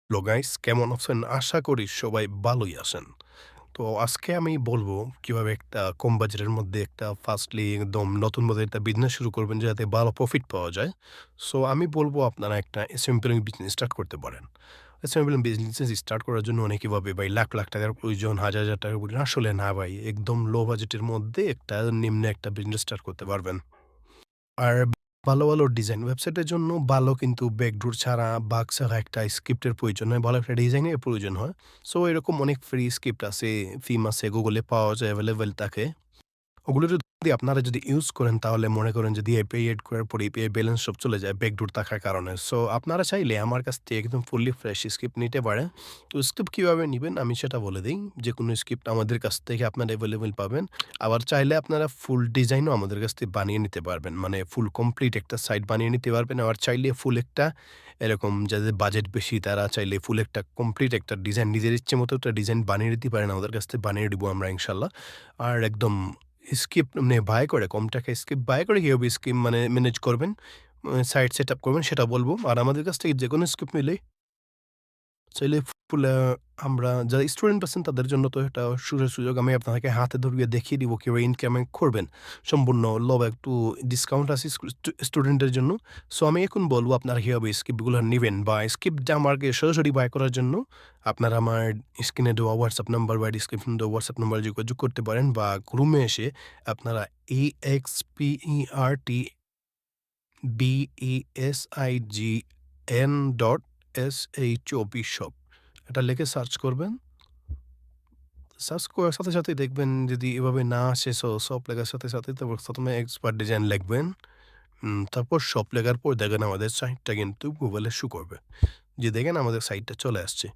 Hello guys, কেমন আছেন? আশা করি সবাই ভালোই আছেন। তো আজকে আমি বলব কিভাবে একটা কম বাজেটের মধ্যে একটা ফার্স্টলি একদম নতুন ভাবে একটা বিজনেস শুরু করবেন যাতে ভালো প্রফিট পাওয়া যায়। সো আমি বলব আপনারা একটা সিম্পল বিজনেস স্টার্ট করতে পারেন। সিম্পল বিজনেস স্টার্ট করার জন্য অনেকে ভাবে ভাই লাখ, লাখ টাকার প্রয়োজন, হাজার, হাজার টাকার প্রয়োজন। আসলে না ভাই, একদম লো বাজেটের মধ্যে একটা নিম্নে একটা বিজনেস স্টার্ট করতে পারবেন। আর ভালো, ভালো ডিজাইন ওয়েবসাইটের জন্য ভালো কিন্তু ব্যাকডোর ছাড়া, বাগ ছাড়া একটা স্ক্রিপ্টের প্রয়োজন হয়। ভালো একটা ডিজাইনের প্রয়োজন হয়। সো এরকম অনেক ফ্রি স্ক্রিপ্ট আছে, থিম আছে, Google এ পাওয়া যায়, এভেইলেবল থাকে। ওগুলো যদি আপনারা ইউজ করেন তাহলে মনে করেন যদি এপিআই এড করার পরে এপিআই ব্যালেন্স সব চলে যায় ব্যাকডোর থাকার কারণে। সো আপনারা চাইলে আমার কাছ থেকে একদম ফুললি ফ্রেশ স্ক্রিপ্ট নিতে পারেন। তো স্ক্রিপ্ট কিভাবে নিবেন আমি সেটা বলে দেই। যেকোনো স্ক্রিপ্ট আমাদের কাছ থেকে আপনারা এভেইলেবল পাবেন। আবার চাইলে আপনারা ফুল ডিজাইনও আমাদের কাছ থেকে বানিয়ে নিতে পারবেন। মানে ফুল কমপ্লিট একটা সাইট বানিয়ে নিতে পারবেন। আবার চাইলে ফুল একটা এরকম যাদের বাজেট বেশি তারা চাইলে ফুল একটা কমপ্লিট একটা ডিজাইন নিজের ইচ্ছে মতো একটা ডিজাইন বানিয়ে নিতে পারেন। আমাদের কাছ থেকে বানিয়ে দিব আমরা ইনশাআল্লাহ। আর একদম স্কিপ মানে বাই করে কম টাকায় স্কিপ বাই করে কিভাবে স্কিম মানে ম্যানেজ করবেন, সাইট সেটআপ করবেন সেটা বলব। আর আমাদের কাছ থেকে যেকোনো স্কিপ নিলে চাইলে ফুল আমরা যারা স্টুডেন্ট আছেন তাদের জন্য তো এটা সুযোগ আমি আপনাকে হাতে ধরিয়ে দেখিয়ে দিব কিভাবে ইনকামিং করবেন। সম্পূর্ণ একটু ডিসকাউন্ট আছে স্টুডেন্টের জন্য। সো আমি এখন বলব আপনারা কিভাবে স্কিপগুলো নিবেন বা স্কিপটা আমাকে সরাসরি বাই করার জন্য আপনারা আমার স্ক্রিনে দেওয়া WhatsApp নাম্বার বা ডিসক্রিপশনে দেওয়া WhatsApp নাম্বারে যোগাযোগ করতে পারেন বা রুমে এসে আপনারা EXPERTBESIGN.SHOP শপ এটা লিখে সার্চ করবেন। সার্চ করার সাথে, সাথে দেখবেন যদি এভাবে না আসে শপ লেখার সাথে, সাথে তারপর ১ম এ এক্সপার্ট ডিজাইন লিখবেন। তারপর শপ লেখার পর দেখেন আমাদের সাইটটা কিন্তু গুগলে শো করবে। যে দেখেন আমাদের সাইটটা চলে আসছে।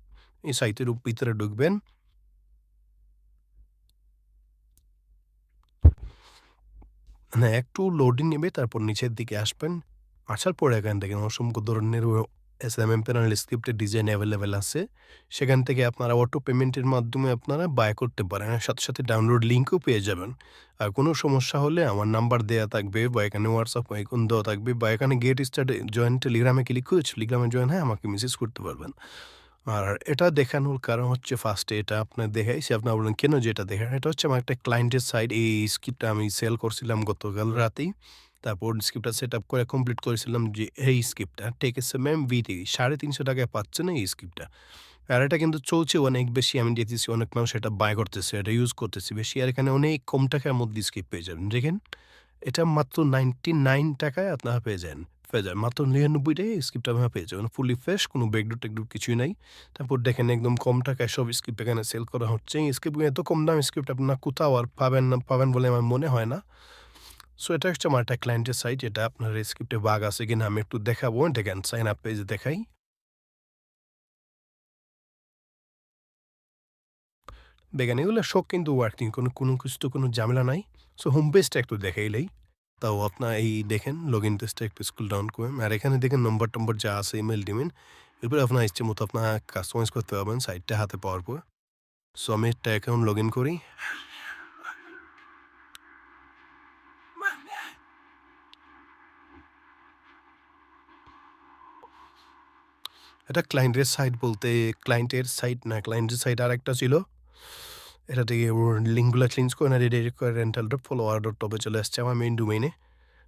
এই সাইটের ভিতরে ঢুকবেন। মানে একটু লোডিং নেবে তারপর নিচের দিকে আসবেন। আসার পরে এখান থেকে অসংখ্য ধরনের এসএমএম প্যানেল স্ক্রিপ্টের ডিজাইন এভেইলেবল আছে। সেখান থেকে আপনারা অটো পেমেন্টের মাধ্যমে আপনারা বায় করতে পারেন। আর সাথে, সাথে ডাউনলোড লিংকও পেয়ে যাবেন। আর কোনো সমস্যা হলে আমার নাম্বার দেয়া থাকবে বা এখানে WhatsApp আইকন দেওয়া থাকবে বা এখানে গেট স্টার্টেড জয়েন টেলিগ্রামে ক্লিক করে টেলিগ্রামে জয়েন হয়ে আমাকে মেসেজ করতে পারবেন। আর এটা দেখানোর কারণ হচ্ছে ফার্স্টে এটা আপনার দেখাইছি। আপনারা বললেন, "কেন যে এটা দেখান?" এটা হচ্ছে আমার একটা ক্লায়েন্টের সাইট। এই স্ক্রিপ্টটা আমি সেল করছিলাম গতকাল রাতেই। তারপর স্ক্রিপ্টটা সেটআপ করে কমপ্লিট করেছিলাম যে এই স্ক্রিপ্টটা টেকেছে ভিটি ৳৩৫০ পাচ্ছেন এই স্ক্রিপ্টটা। আর এটা কিন্তু চলছে অনেক বেশি। আমি দেখতেছি অনেক মানুষ এটা বায় করতেছে, এটা ইউজ করতেছে বেশি। আর এখানে অনেক কম টাকার মধ্যে স্ক্রিপ্ট পেয়ে যাবেন। দেখেন এটা মাত্র ৳99 য় আপনারা পেয়ে যান। মাত্র ৳৯৯ এই স্ক্রিপ্টটা আপনারা পেয়ে যাবেন। ফুলি ফ্রেশ কোনো ব্যাকডোর-টেকডোর কিছুই নাই। তারপর দেখেন একদম কম টাকায় সব স্ক্রিপ্ট এখানে সেল করা হচ্ছে। এই স্ক্রিপ্টগুলো এত কম দামি স্ক্রিপ্ট আপনারা কোথাও আর পাবেন বলে আমার মনে হয় না। সো এটা হচ্ছে আমার একটা ক্লায়েন্টের সাইট। এটা আপনার এই স্ক্রিপ্টে বাগ আছে কিনা আমি একটু দেখাবো। দেখেন সাইন আপ পেজে দেখাই। দেখেন এগুলো সব কিন্তু ওয়ার্কিং কোনো কিছু তো কোনো ঝামেলা নাই। সো হোম পেজটা একটু দেখাইলেই। তাও আপনার এই দেখেন লগইন পেজটা একটু স্ক্রল ডাউন করেন। আর এখানে দেখেন নম্বর-টম্বর যা আছে ইমেইল-টিমেইল এরপরে আপনার ইচ্ছে মতো আপনার কাস্টমাইজ করতে পারবেন সাইটটা হাতে পাওয়ার পর। সো আমি একটা অ্যাকাউন্ট লগইন করি। এটা ক্লায়েন্টের সাইট বলতে ক্লায়েন্টের সাইট না, ক্লায়েন্টের সাইট আরেকটা ছিল। এটা থেকে ওর লিঙ্কগুলা চেঞ্জ করে না রিডাইরেক্ট করে rental.follower.top এ চলে আসছে আমার মেইন ডোমেইনে।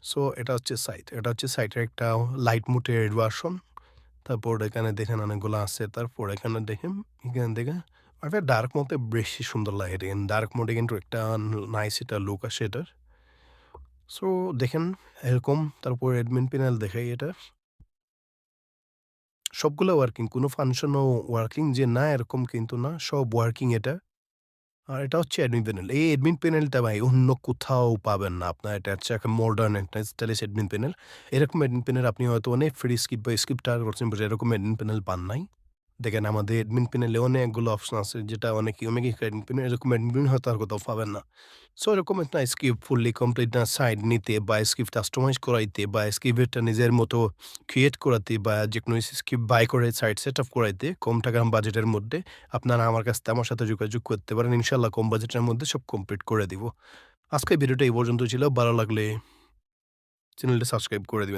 সো এটা হচ্ছে সাইট। এটা হচ্ছে সাইটের একটা লাইট মোডের ভার্সন। তারপর এখানে দেখেন অনেকগুলো আছে। তারপর এখানে দেখেন একটা ডার্ক মোডে বেশি সুন্দর লাগে। দেখেন ডার্ক মোডে কিন্তু একটা নাইস একটা লুক আসে এটার। সো দেখেন এরকম তারপর অ্যাডমিন প্যানেল দেখাই এটা। সবগুলো ওয়ার্কিং। কোনো ফাংশনও ওয়ার্কিং যে না এরকম কিন্তু না। সব ওয়ার্কিং এটা। আর এটা হচ্ছে অ্যাডমিন প্যানেল। এই অ্যাডমিন প্যানেলটা ভাই অন্য কোথাও পাবেন না। আপনার এটা হচ্ছে একটা মডার্ন একটা স্টাইলিশ অ্যাডমিন প্যানেল। এরকম অ্যাডমিন প্যানেল আপনি হয়তো অনেক ফ্রি স্ক্রিপ্ট বা স্ক্রিপ্ট টার করছেন বাট এরকম অ্যাডমিন প্যানেল পান নাই। দেখেন আমাদের অ্যাডমিন প্যানেলে অনেকগুলো অপশন আছে যেটা অনেকে অ্যাডমিন প্যানেল এরকম অ্যাডমিন প্যানেল হয়তো আর কোথাও পাবেন না। সো এরকম একটা স্ক্রিপ্ট ফুললি কমপ্লিট না সাইট নিতে বা স্ক্রিপ্ট কাস্টমাইজ করাইতে বা স্ক্রিপ্টটা নিজের মতো ক্রিয়েট করাতে বা যেকোনো স্ক্রিপ্ট বাই করে সাইট সেটআপ করাইতে কম টাকার বাজেটের মধ্যে আপনারা আমার সাথে যোগাযোগ করতে পারেন। ইনশাআল্লাহ কম বাজেটের মধ্যে সব কমপ্লিট করে দিব। আজকের ভিডিওটা এই পর্যন্ত ছিল। ভালো লাগলে চ্যানেলটা সাবস্ক্রাইব করে দিবেন।